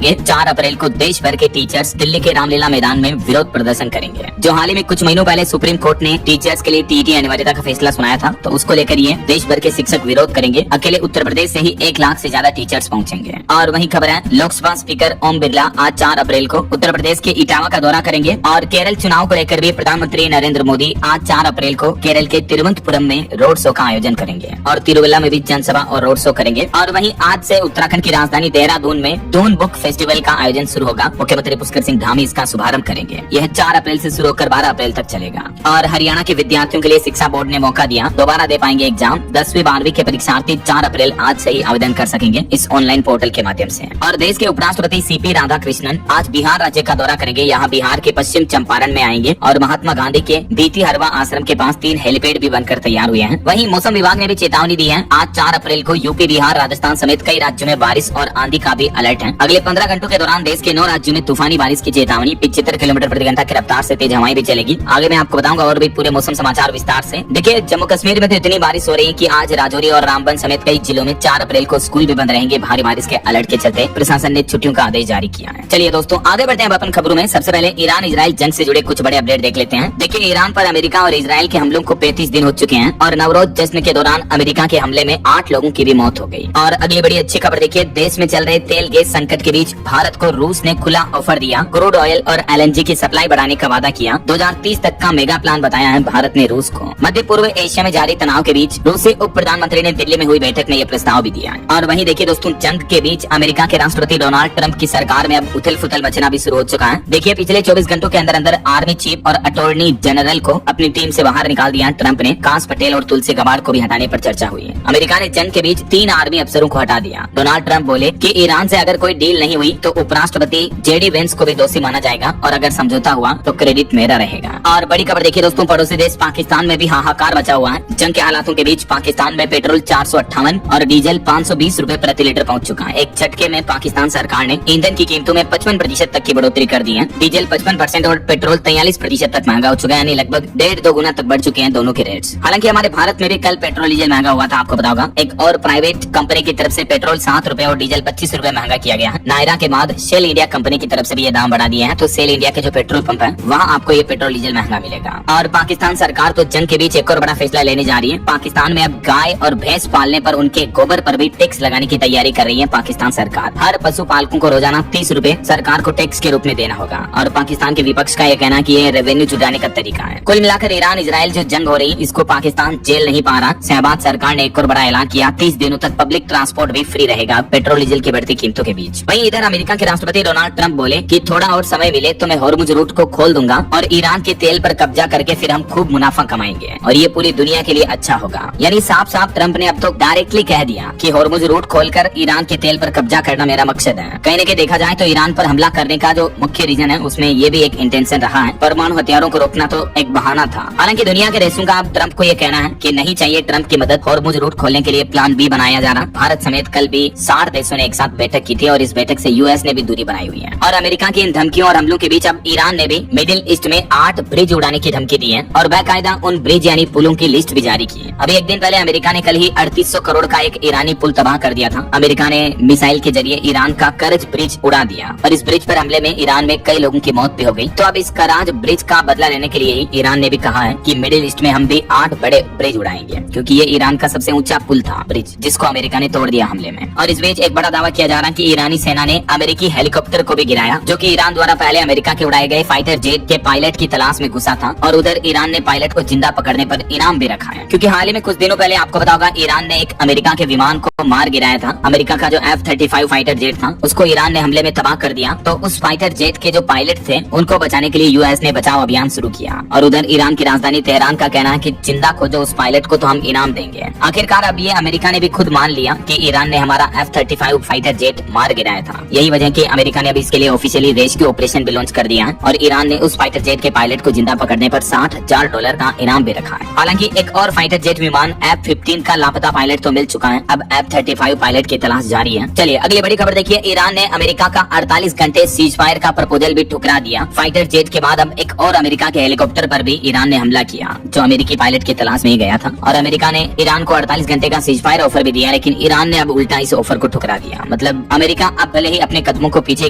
4 अप्रैल को देश भर के टीचर्स दिल्ली के रामलीला मैदान में विरोध प्रदर्शन करेंगे। जो हाल ही में कुछ महीनों पहले सुप्रीम कोर्ट ने टीचर्स के लिए टीईटी अनिवार्यता का फैसला सुनाया था, तो उसको लेकर ये देश भर के शिक्षक विरोध करेंगे। अकेले उत्तर प्रदेश से ही 1 लाख से ज्यादा टीचर्स पहुंचेंगे। और वहीं खबर है, लोकसभा स्पीकर ओम बिरला आज 4 अप्रैल को उत्तर प्रदेश के इटावा का दौरा करेंगे। और केरल चुनाव को लेकर भी प्रधानमंत्री नरेंद्र मोदी आज 4 अप्रैल को केरल के तिरुवनंतपुरम में रोड शो का आयोजन करेंगे और तिरुवल्ला में भी जनसभा और रोड शो करेंगे। और वहीं आज से उत्तराखंड की राजधानी देहरादून में दून बुक फेस्टिवल का आयोजन शुरू होगा। मुख्यमंत्री पुष्कर सिंह धामी इसका शुभारंभ करेंगे। यह 4 अप्रैल से शुरू होकर 12 अप्रैल तक चलेगा। और हरियाणा के विद्यार्थियों के लिए शिक्षा बोर्ड ने मौका दिया, दोबारा दे पाएंगे एग्जाम। 10वीं 12वीं के परीक्षार्थी 4 अप्रैल आज से ही आवेदन कर सकेंगे इस ऑनलाइन पोर्टल के माध्यम से। और देश के उपराष्ट्रपति सीपी राधाकृष्णन आज बिहार राज्य का दौरा करेंगे। यहाँ बिहार के पश्चिम चंपारण में आएंगे और महात्मा गांधी के बीती हरवा आश्रम के पास 3 हेलीपैड भी बनकर तैयार हुए हैं। वहीं मौसम विभाग ने भी चेतावनी दी है। आज 4 अप्रैल को यूपी, बिहार, राजस्थान समेत कई राज्यों में बारिश और आंधी का भी अलर्ट है। अगले 15 घंटों के दौरान देश के 9 राज्यों में तूफानी बारिश की चेतावनी। 75 किलोमीटर प्रति घंटा की रफ्तार से तेज हवाएं भी चलेगी। आगे मैं आपको बताऊंगा और भी पूरे मौसम समाचार विस्तार से। देखिए, जम्मू कश्मीर में तो इतनी बारिश हो रही है कि आज राजौरी और रामबन समेत कई जिलों में 4 अप्रैल को स्कूल भी बंद रहेंगे। भारी बारिश के अलर्ट के चलते प्रशासन ने छुट्टियों का आदेश जारी किया है। चलिए दोस्तों, आगे बढ़ते हैं अपन खबरों में। सबसे पहले ईरान इजराइल जंग से जुड़े कुछ बड़े अपडेट देख लेते हैं। देखिए, ईरान पर अमेरिका और इजराइल के हमलों को 35 दिन हो चुके हैं और नवरोज जश्न के दौरान अमेरिका के हमले में 8 लोगों की भी मौत हो गई। और अगली बड़ी अच्छी खबर देखिए, देश में चल रहे तेल गैस संकट के बीच भारत को रूस ने खुला ऑफर दिया। क्रूड ऑयल और एलएनजी की सप्लाई बढ़ाने का वादा किया। 2030 तक का मेगा प्लान बताया है भारत ने रूस को। मध्य पूर्व एशिया में जारी तनाव के बीच रूसी उप प्रधानमंत्री ने दिल्ली में हुई बैठक में यह प्रस्ताव भी दिया है। और वहीं देखिए दोस्तों, जंग के बीच अमेरिका के राष्ट्रपति डोनाल्ड ट्रंप की सरकार में अब उथल फुथल मचना भी शुरू हो चुका है। देखिए, पिछले 24 घंटों के अंदर अंदर आर्मी चीफ और अटॉर्नी जनरल को अपनी टीम से बाहर निकाल दिया ट्रंप ने। काश पटेल और तुलसी गबार्ड को भी हटाने पर चर्चा हुई है। अमेरिका ने जंग के बीच 3 आर्मी अफसरों को हटा दिया। डोनाल्ड ट्रंप बोले कि ईरान से अगर कोई डील नहीं हुई तो उपराष्ट्रपति जेडी वेंस को भी दोषी माना जाएगा और अगर समझौता हुआ तो क्रेडिट मेरा रहेगा। और बड़ी खबर देखिए दोस्तों, पड़ोसी देश पाकिस्तान में भी हाहाकार मचा हुआ है। जंग के हालातों के बीच पाकिस्तान में पेट्रोल 458 और डीजल 520 रुपए प्रति लीटर पहुंच चुका है। एक झटके में पाकिस्तान सरकार ने ईंधन की कीमतों में 55% तक की बढ़ोतरी कर दी है। डीजल 55% और पेट्रोल 43% तक महंगा हो चुका है, यानी लगभग 1.5-2 गुना तक बढ़ चुके हैं दोनों के रेट्स। हालांकि हमारे भारत में भी कल पेट्रोल डीजल महंगा हुआ था, आपको बताऊंगा। एक और प्राइवेट कंपनी की तरफ से पेट्रोल 7 रुपए और डीजल 25 रुपए महंगा किया गया है। नायरा के बाद शेल इंडिया कंपनी की तरफ से भी ये दाम बढ़ा दिए हैं। तो शेल इंडिया के जो पेट्रोल पंप है वहाँ आपको ये पेट्रोल डीजल महंगा मिलेगा। और पाकिस्तान सरकार तो जंग के बीच एक और बड़ा फैसला लेने जा रही है। पाकिस्तान में अब गाय और भैंस पालने पर उनके गोबर पर भी टैक्स लगाने की तैयारी कर रही है पाकिस्तान सरकार। हर पशु पालकों को रोजाना 30 रुपए सरकार को टैक्स के रूप में देना होगा। और पाकिस्तान के विपक्ष का यह कहना है कि ये रेवेन्यू जुटाने का तरीका है। कुल मिलाकर ईरान इजराइल जो जंग हो रही है इसको पाकिस्तान झेल नहीं पा रहा। शहबाज सरकार ने एक और बड़ा ऐलान किया, 30 दिनों तक पब्लिक ट्रांसपोर्ट भी फ्री रहेगा पेट्रोल डीजल की बढ़ती कीमतों के बीच। वहीं इधर अमेरिका के राष्ट्रपति डोनाल्ड ट्रंप बोले कि थोड़ा और समय मिले तो मैं हॉर्मुज रूट को खोल दूंगा और ईरान के तेल पर कब्जा करके फिर हम खूब मुनाफा कमाएंगे और ये पूरी दुनिया के लिए अच्छा होगा। यानी साफ साफ ट्रंप ने अब तो डायरेक्टली कह दिया कि हॉर्मुज रूट खोलकर ईरान के तेल पर कब्जा करना मेरा मकसद है। कहीं न कहीं देखा जाए तो ईरान पर हमला करने का जो मुख्य रीजन है उसमें ये भी एक इंटेंशन रहा है। परमाणु हथियारों को रोकना तो एक बहाना था। हालांकि दुनिया के देशों का अब ट्रंप को ये कहना है कि नहीं चाहिए ट्रंप की मदद। हॉर्मुज रूट खोलने के लिए प्लान बी बनाया जा रहा। भारत समेत कल भी 60 देशों ने एक साथ बैठक की थी और इस बैठक से यूएस ने भी दूरी बनाई हुई है। और अमेरिका की इन धमकियों और हमलों के बीच अब ईरान ने भी मिडिल ईस्ट में 8 ब्रिज उड़ाने की धमकी दी है और बाकायदा उन ब्रिज यानी पुलों की लिस्ट भी जारी की है। अभी एक दिन पहले अमेरिका ने कल ही 3800 करोड़ का एक ईरानी पुल तबाह कर दिया था। अमेरिका ने मिसाइल के जरिए ईरान का करज ब्रिज उड़ा दिया और इस ब्रिज पर हमले में ईरान में कई लोगों की मौत भी हो गई। तो अब इस कराज ब्रिज का बदला लेने के लिए ही ईरान ने भी कहा है कि मिडिल ईस्ट में हम भी 8 बड़े ब्रिज उड़ाएंगे, क्योंकि ये ईरान का सबसे ऊंचा पुल था ब्रिज, जिसको अमेरिका ने तोड़ दिया हमले में। और इस बीच एक बड़ा दावा किया जा रहा है कि ईरानी सेना ने अमेरिकी हेलीकॉप्टर को भी गिराया, जो कि ईरान द्वारा पहले अमेरिका के उड़ाए गए फाइटर जेट के पायलट की तलाश में घुसा था। और उधर ईरान ने पायलट को जिंदा पकड़ने पर इनाम भी रखा है, क्योंकि हाल ही में कुछ दिनों पहले आपको पता होगा ईरान ने एक अमेरिका के विमान को मार गिराया था। अमेरिका का जो F-35 फाइटर जेट था उसको ईरान ने हमले में तबाह कर दिया। तो उस फाइटर जेट के जो पायलट थे उनको बचाने के लिए यूएस ने बचाव अभियान शुरू किया। और उधर ईरान की राजधानी तेहरान का कहना है कि जिंदा खोजो उस पायलट को तो हम इनाम देंगे। आखिरकार अब ये अमेरिका ने भी खुद मान लिया कि ईरान ने हमारा F-35 फाइटर जेट मार गिराया था। यही वजह कि अमेरिका ने अब इसके लिए ऑफिशियली रेस्क्यू ऑपरेशन भी लॉन्च कर दिया है और ईरान ने उस फाइटर जेट के पायलट को जिंदा पकड़ने पर $60,000 का इनाम भी रखा है। हालांकि एक और फाइटर जेट विमान F-15 का लापता पायलट तो मिल चुका है, अब F-35 पायलट की तलाश जारी है। चलिए अगली बड़ी खबर देखिए, ईरान ने अमेरिका का 48 घंटे सीज फायर का प्रपोजल भी ठुकरा दिया। फाइटर जेट के बाद अब एक और अमेरिका के हेलीकॉप्टर पर भी ईरान ने हमला किया, जो अमेरिकी पायलट की तलाश में ही गया था। और अमेरिका ने ईरान को 48 घंटे का सीज फायर ऑफर भी दिया, लेकिन ईरान ने अब उल्टा इस ऑफर को ठुकरा दिया। मतलब अमेरिका अब भले भले ही अपने कदमों को पीछे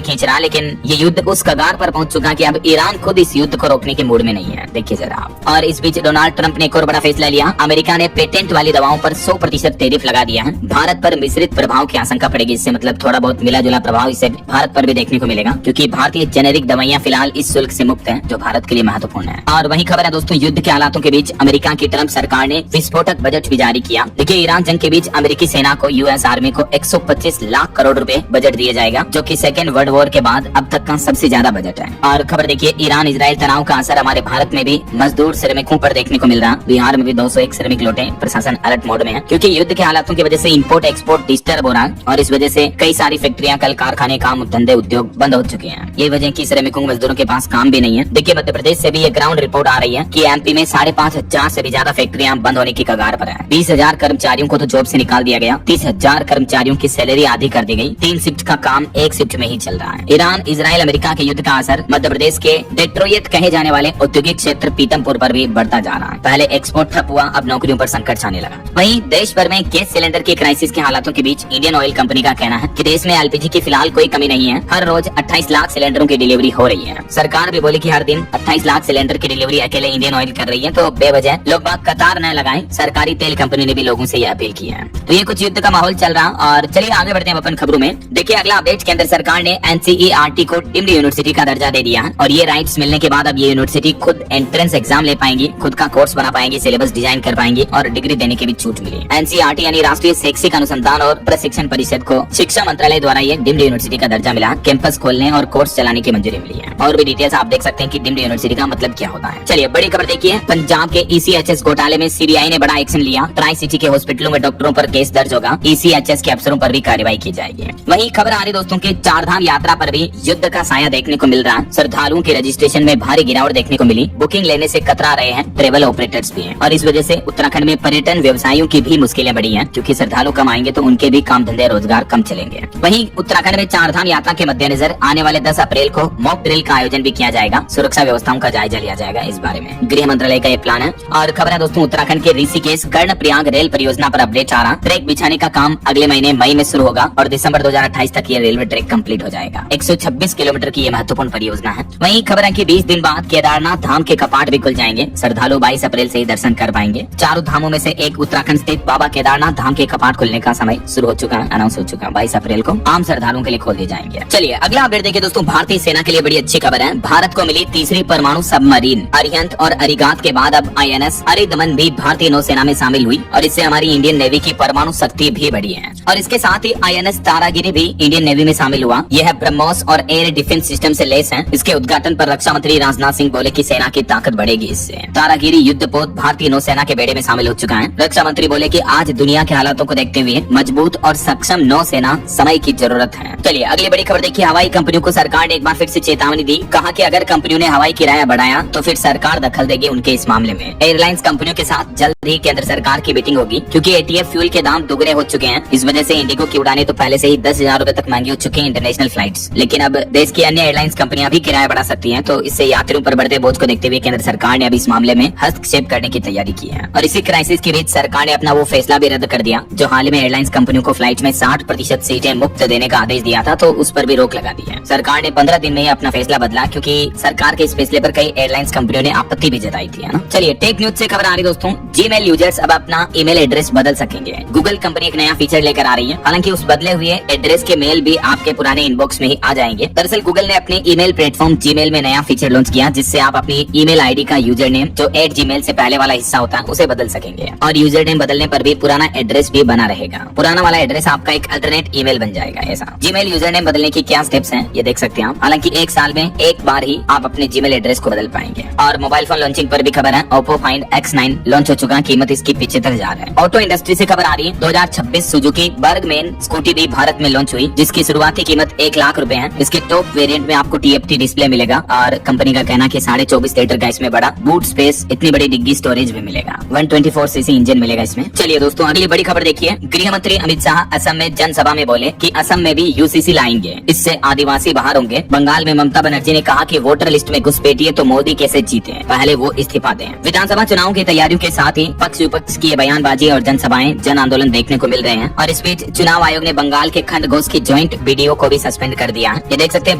खींच रहा, लेकिन ये युद्ध उस कगार पर पहुंच चुका कि अब ईरान खुद इस युद्ध को रोकने के मूड में नहीं है। देखिए जरा आप। और इस बीच डोनाल्ड ट्रंप ने एक और बड़ा फैसला लिया। अमेरिका ने पेटेंट वाली दवाओं पर 100% टैरिफ लगा दिया है। भारत पर मिश्रित प्रभाव की आशंका पड़ेगी इससे, मतलब थोड़ा बहुत मिला जुला प्रभाव इससे भारत पर भी देखने को मिलेगा, क्योंकि भारतीय जेनेरिक दवाइयां फिलहाल इस शुल्क से मुक्त हैं, जो भारत के लिए महत्वपूर्ण है। और वही खबर है दोस्तों, युद्ध के हालातों के बीच अमेरिका की ट्रंप सरकार ने विस्फोटक बजट भी जारी किया। देखिए, ईरान जंग के बीच अमेरिकी सेना को यूएस आर्मी को 125 लाख करोड़ रुपए बजट दिया जाएगा, जो कि सेकेंड वर्ल्ड वॉर के बाद अब तक का सबसे ज्यादा बजट है। और खबर देखिए, ईरान इजराइल तनाव का असर हमारे भारत में भी मजदूर श्रमिकों पर देखने को मिल रहा। बिहार में भी 201 श्रमिक लौटे, प्रशासन अलर्ट मोड में है, क्योंकि युद्ध के हालातों की वजह से इंपोर्ट एक्सपोर्ट डिस्टर्ब हो रहा है और इस वजह से कई सारी फैक्ट्रियां, कल कारखाने, काम धंधे, उद्योग बंद हो चुके हैं। ये वजह की श्रमिकों मजदूरों के पास काम भी नहीं है। देखिए, मध्य प्रदेश से भी ये ग्राउंड रिपोर्ट आ रही है कि एमपी में 5,500 से भी ज्यादा फैक्ट्रियां बंद होने की कगार पर है। 20,000 कर्मचारियों को तो जॉब से निकाल दिया गया, 30,000 कर्मचारियों की सैलरी आधी कर दी गई, 3 शिफ्ट का काम 1 शिफ्ट में ही चल रहा है। ईरान इजराइल अमेरिका के युद्ध का असर मध्य प्रदेश के डेट्रोइट कहे जाने वाले औद्योगिक क्षेत्र पीतमपुर पर भी बढ़ता जा रहा है। पहले एक्सपोर्ट ठप हुआ, अब नौकरियों पर संकट छाने लगा। वहीं देश भर में गैस सिलेंडर की क्राइसिस के हालातों के बीच इंडियन ऑयल कंपनी का कहना है कि देश में एलपीजी की फिलहाल कोई कमी नहीं है। हर रोज 28 लाख सिलेंडरों की डिलीवरी हो रही है। सरकार भी बोली कि हर दिन 28 लाख सिलेंडर की डिलीवरी अकेले इंडियन ऑयल कर रही है, तो बेवजह लोग बाग कतार न लगाएं। सरकारी तेल कंपनी ने भी लोगों से यह अपील की है। तो ये कुछ युद्ध का माहौल चल रहा। और चलिए आगे बढ़ते हैं अपन खबरों में। देखिए, अगला अपडेट, केंद्र सरकार ने एनसीईआरटी को डीम्ड यूनिवर्सिटी का दर्जा दे दिया है और ये राइट्स मिलने के बाद अब ये यूनिवर्सिटी खुद एंट्रेंस एग्जाम ले पाएंगी, खुद का कोर्स बना पाएंगी, सिलेबस डिजाइन कर पाएंगी और डिग्री देने की भी छूट मिली। एनसीईआरटी यानी राष्ट्रीय शैक्षिक अनुसंधान और प्रशिक्षण परिषद को शिक्षा मंत्रालय द्वारा ये डीम्ड यूनिवर्सिटी का दर्जा मिला, कैंपस खोलने और कोर्स चलाने की मंजूरी मिली है। और भी डिटेल्स आप देख सकते हैं कि डीम्ड यूनिवर्सिटी का मतलब क्या होता है। चलिए बड़ी खबर देखिए, पंजाब के ईसीएचएस घोटाले में सीबीआई ने बड़ा एक्शन लिया। ट्राई सिटी के हॉस्पिटलों में डॉक्टरों पर केस दर्ज होगा, ईसीएचएस के अफसरों पर भी कार्रवाई की जाएगी। वहीं खबर आ रही दोस्तों के चारधाम यात्रा पर भी युद्ध का साया देखने को मिल रहा है। श्रद्धालुओं के रजिस्ट्रेशन में भारी गिरावट देखने को मिली। बुकिंग लेने से कतरा रहे हैं ट्रेवल ऑपरेटर्स भी हैं और इस वजह से उत्तराखंड में पर्यटन व्यवसायियों की भी मुश्किलें बढ़ी हैं, क्योंकि श्रद्धालु कम आएंगे तो उनके भी काम धंधे रोजगार कम चलेंगे। वहीं उत्तराखंड में चारधाम यात्रा के मद्देनजर आने वाले 10 अप्रैल को मॉक ड्रिल का आयोजन भी किया जाएगा। सुरक्षा व्यवस्थाओं का जायजा लिया जाएगा। इस बारे में गृह मंत्रालय का ये प्लान है। और खबर है दोस्तों, उत्तराखंड के ऋषिकेश कर्णप्रयाग रेल परियोजना पर अपडेट आ रहा। ट्रैक बिछाने का काम अगले महीने मई में शुरू होगा और दिसंबर 2028 तक ये रेलवे ट्रैक कंप्लीट हो जाएगा। 126 किलोमीटर की ये महत्वपूर्ण परियोजना है। वहीं खबर है कि 20 दिन बाद केदारनाथ धाम के कपाट भी खुल जाएंगे। श्रद्धालु 22 अप्रैल से ही दर्शन कर पाएंगे। चारों धामों में से एक उत्तराखंड स्थित बाबा केदारनाथ धाम के कपाट खुलने का समय शुरू हो चुका है, अनाउंस हो चुका है। 22 अप्रैल को आम श्रद्धालुओं के लिए खोल दिए जाएंगे। चलिए अगला अपडेट देखिए दोस्तों, भारतीय सेना के लिए बड़ी अच्छी खबर है। भारत को मिली तीसरी परमाणु सबमरीन। अरिहंत और अरिगात के बाद अब आईएनएस अरिदमन भी भारतीय नौसेना में शामिल हुई और इससे हमारी इंडियन नेवी की परमाणु शक्ति भी बढ़ी है। और इसके साथ ही आईएनएस तारागिरी भी इंडियन नेवी में शामिल हुआ। यह ब्रह्मोस और एयर डिफेंस सिस्टम से लेस है। इसके उद्घाटन पर रक्षा मंत्री राजनाथ सिंह बोले कि सेना की ताकत बढ़ेगी इससे। तारागिरी युद्धपोत भारतीय नौसेना के बेड़े में शामिल हो चुका है। रक्षा मंत्री बोले कि आज दुनिया के हालातों को देखते हुए मजबूत और सक्षम नौसेना समय की जरूरत है। चलिए अगली बड़ी खबर देखिए, हवाई कंपनियों को सरकार ने एक बार फिर से चेतावनी दी। कहा कि अगर कंपनियों ने हवाई किराया बढ़ाया तो फिर सरकार दखल देगी उनके इस मामले में। एयरलाइंस कंपनियों के साथ जल्द ही केंद्र सरकार की मीटिंग होगी, क्योंकि एटीएफ फ्यूल के दाम दुगने हो चुके हैं। इस वजह से इंडिगो की उड़ानें तो पहले से ही 10,000 रूपए तक महंगी हो चुकी हैं इंटरनेशनल फ्लाइट्स। लेकिन अब देश की अन्य एयरलाइंस कंपनियां भी किराया बढ़ा सकती हैं, तो इससे यात्रियों पर बढ़ते बोझ को देखते हुए केंद्र सरकार ने अब इस मामले में हस्तक्षेप करने की तैयारी की है। और इसी क्राइसिस के बीच सरकार ने अपना वो फैसला भी रद्द कर दिया जो हाल ही में एयरलाइंस कंपनियों को फ्लाइट में 60% सीटें मुफ्त देने का आदेश दिया था, तो उस पर भी रोक लगा दी है। सरकार ने 15 दिन में ही अपना फैसला बदला, क्योंकि सरकार के इस फैसले पर कई एयरलाइंस कंपनियों ने आपत्ति भी जताई थी, है ना। चलिए टेक न्यूज से खबर आ रही दोस्तों, जीमेल यूजर्स अब अपना ईमेल एड्रेस बदल सकेंगे। गूगल कंपनी एक नया फीचर लेकर आ रही है। हालांकि उस बदले हुए एड्रेस के मेल भी आपके पुराने इनबॉक्स में ही आ जाएंगे। दरअसल गूगल ने अपने ईमेल प्लेटफॉर्म जीमेल में नया फीचर लॉन्च किया, जिससे आप अपनी ईमेल आईडी का यूजर नेम जो @gmail से पहले वाला हिस्सा होता है उसे बदल सकेंगे। और यूजर नेम बदलने पर भी पुराना एड्रेस भी बना रहेगा। पुराना वाला एड्रेस आपका एक अल्टरनेट ईमेल बन जाएगा। ऐसा जीमेल यूजर नेम बदलने की क्या स्टेप्स हैं ये देख सकते हैं आप। हालांकि 1 साल में एक बार ही आप अपने जीमेल एड्रेस को बदल पाएंगे। और मोबाइल फोन लॉन्चिंग पर भी खबर है। ओप्पो फाइंड X9 लॉन्च हो चुका, कीमत इसकी 75,000 है। ऑटो इंडस्ट्री से खबर आ रही है, 2026 सुजुकी बर्गमैन स्कूटी भी भारत में लॉन्च हुई, जिसकी शुरुआती कीमत 1 लाख रुपए है। इसके टॉप वेरिएंट में आपको TFT डिस्प्ले मिलेगा और कंपनी का कहना कि 24.5 लीटर का इसमें बड़ा बूट स्पेस, इतनी बड़ी डिग्गी स्टोरेज भी मिलेगा। 124 सीसी इंजन मिलेगा इसमें। चलिए दोस्तों अगली बड़ी खबर देखिए, गृह मंत्री अमित शाह असम में जनसभा में बोले कि असम में भी यूसीसी लाएंगे, इससे आदिवासी बाहर होंगे। बंगाल में ममता बनर्जी ने कहा कि वोटर लिस्ट में घुसपैठिए तो मोदी कैसे जीते, पहले वो इस्तीफा दें। विधानसभा चुनाव की तैयारियों के साथ ही पक्ष विपक्ष की बयानबाजी और जनसभाएं, जन आंदोलन देखने को मिल रहे हैं। और इस बीच चुनाव आयोग ने बंगाल के खंड घोष की ज्वाइंट प्रिंट वीडियो को भी सस्पेंड कर दिया है। ये देख सकते हैं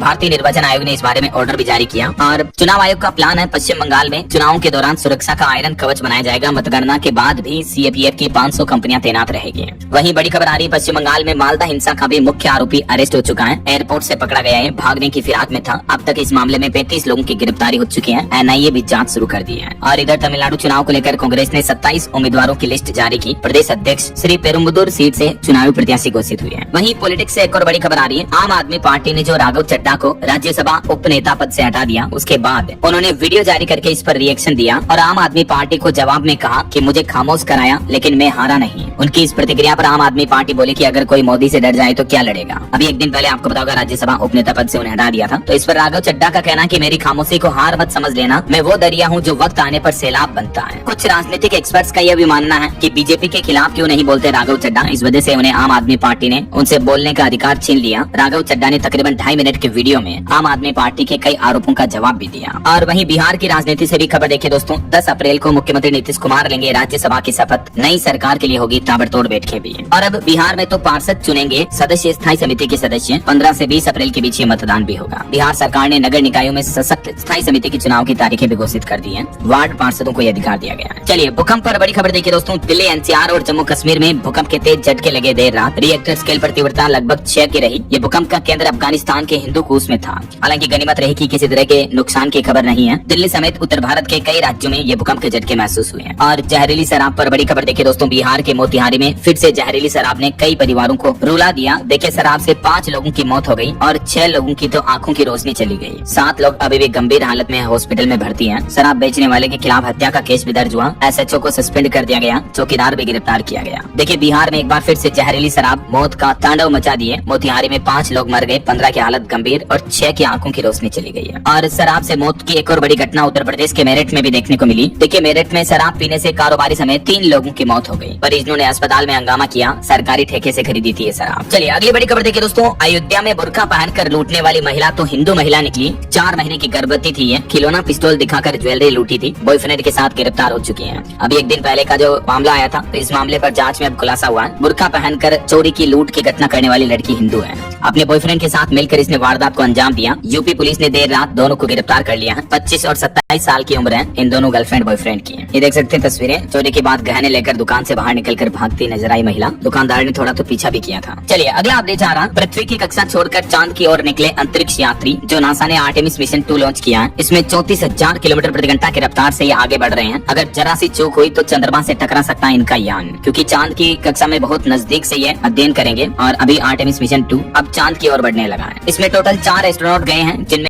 भारतीय निर्वाचन आयोग ने इस बारे में ऑर्डर भी जारी किया। और चुनाव आयोग का प्लान है पश्चिम बंगाल में चुनावों के दौरान सुरक्षा का आयरन कवच बनाया जाएगा। मतगणना के बाद भी सीएपीएफ की 500 कंपनियां तैनात रहेगी। वहीं बड़ी खबर आ रही है पश्चिम बंगाल में मालदा हिंसा का भी मुख्य आरोपी अरेस्ट हो चुका है। एयरपोर्ट से पकड़ा गया है, भागने की फिराक में था। अब तक इस मामले में 35 लोगों की गिरफ्तारी हो चुकी है। एनआईए भी जांच शुरू कर दी है। और इधर तमिलनाडु चुनाव को लेकर कांग्रेस ने 27 उम्मीदवारों की लिस्ट जारी की। प्रदेश अध्यक्ष श्री पेरुम्बदूर सीट से चुनावी प्रत्याशी घोषित हुए हैं। वहीं पॉलिटिक्स से एक और बड़ी खबर आ रही है। आम आदमी पार्टी ने जो राघव चड्ढा को राज्यसभा उप नेता पद से हटा दिया, उसके बाद उन्होंने वीडियो जारी करके इस पर रिएक्शन दिया और आम आदमी पार्टी को जवाब में कहा कि मुझे खामोश कराया लेकिन मैं हारा नहीं। उनकी इस प्रतिक्रिया पर आम आदमी पार्टी बोली कि अगर कोई मोदी से डर जाए तो क्या लड़ेगा। अभी एक दिन पहले आपको पता होगा राज्यसभा उप नेता पद से उन्हें हटा दिया था। तो इस पर राघव चड्ढा का कहना कि मेरी खामोशी को हार मत समझ लेना, मैं वो दरिया हूँ जो वक्त आने पर सैलाब बनता है। कुछ राजनीतिक एक्सपर्ट्स का यह भी मानना है कि बीजेपी के खिलाफ क्यों नहीं बोलते राघव चड्ढा, इस वजह से उन्हें आम आदमी पार्टी ने उनसे बोलने का अधिकार छीन लिया। राघव चड्ढा ने तकरीबन 2.5 मिनट के वीडियो में आम आदमी पार्टी के कई आरोपों का जवाब भी दिया। और वहीं बिहार की राजनीति से भी खबर देखिए दोस्तों। 10 अप्रैल को मुख्यमंत्री नीतीश कुमार लेंगे राज्यसभा की शपथ। नई सरकार के लिए होगी ताबड़तोड़ बैठकें भी। और अब बिहार में तो पार्षद चुनेंगे सदस्य स्थायी समिति के सदस्य। 15 से 20 अप्रैल के बीच ये मतदान भी होगा। बिहार सरकार ने नगर निकायों में सशक्त स्थायी समिति के चुनाव की तारीखें भी घोषित कर दी है। वार्ड पार्षदों को यह अधिकार दिया गया है। चलिए भूकंप पर बड़ी खबर देखिए दोस्तों। दिल्ली, एनसीआर और जम्मू कश्मीर में भूकंप के तेज झटके लगे देर रात। रिएक्टर स्केल पर तीव्रता लगभग 6 की रही। ये भूकंप का केंद्र अफगानिस्तान के हिंदू कुश में था। हालांकि गनीमत रही कि किसी तरह के नुकसान की खबर नहीं है। दिल्ली समेत उत्तर भारत के कई राज्यों में ये भूकंप के झटके महसूस हुए हैं। और जहरीली शराब पर बड़ी खबर देखिए दोस्तों। बिहार के मोतिहारी में फिर से जहरीली शराब ने कई परिवारों को रुला दिया। देखिए शराब से 5 लोगों की मौत हो गई और 6 लोगों की तो आंखों की रोशनी चली गई। 7 लोग अभी भी गंभीर हालत में हॉस्पिटल में भर्ती हैं। शराब बेचने वाले के खिलाफ हत्या का केस भी दर्ज हुआ। एसएचओ को सस्पेंड कर दिया गया। चौकीदार भी गिरफ्तार किया गया। देखिए बिहार में एक बार फिर से जहरीली शराब मौत का तांडव मचा दिए। मोतिहारी में 5 लोग मर गए, 15 की हालत गंभीर और 6 की आंखों की रोशनी चली गई है। और शराब से मौत की एक और बड़ी घटना उत्तर प्रदेश के मेरठ में भी देखने को मिली। देखिए मेरठ में शराब पीने से कारोबारी समेत 3 लोगों की मौत हो गई। परिजनों ने अस्पताल में हंगामा किया। सरकारी ठेके से खरीदी थी ये शराब। चलिए अगली बड़ी खबर देखिए दोस्तों। अयोध्या में बुर्का पहनकर लूटने वाली महिला तो हिंदू महिला निकली। 4 महीने की गर्भवती थी ये। खिलौना पिस्तौल दिखाकर ज्वेलरी लूटी थी। बॉयफ्रेंड के साथ गिरफ्तार हो चुकी है। अभी एक दिन पहले का जो मामला आया था, तो इस मामले पर जांच में अब खुलासा हुआ है। बुर्का पहनकर चोरी की लूट की घटना करने वाली लड़की हिंदू है। अपने बॉयफ्रेंड के साथ मिलकर इसने वारदात को अंजाम दिया। यूपी पुलिस ने देर रात दोनों को गिरफ्तार कर लिया है। 25 और 27 साल की उम्र है इन दोनों गर्लफ्रेंड बॉयफ्रेंड की। ये देख सकते हैं तस्वीरें। चोरी के बाद गहने लेकर दुकान से बाहर निकलकर भागती नजर आई महिला। दुकानदार ने थोड़ा तो पीछा भी किया था। चलिए अगला अपडेट आ रहा। पृथ्वी की कक्षा छोड़कर चांद की ओर निकले अंतरिक्ष यात्री जो नासा ने आर्टेमिस मिशन 2 लॉन्च किया है। इसमें 34,000 किलोमीटर प्रति घंटा की रफ्तार से ये आगे बढ़ रहे हैं। अगर जरा सी चूक हुई तो चंद्रमा से टकरा सकता है इनका यान, क्योंकि चांद की कक्षा में बहुत नजदीक से ये अध्ययन करेंगे। और अभी आर्टेमिस मिशन 2 अब चांद की ओर बढ़ने लगा है। इसमें टोटल 4 एस्ट्रोनॉट गए हैं, जिनमें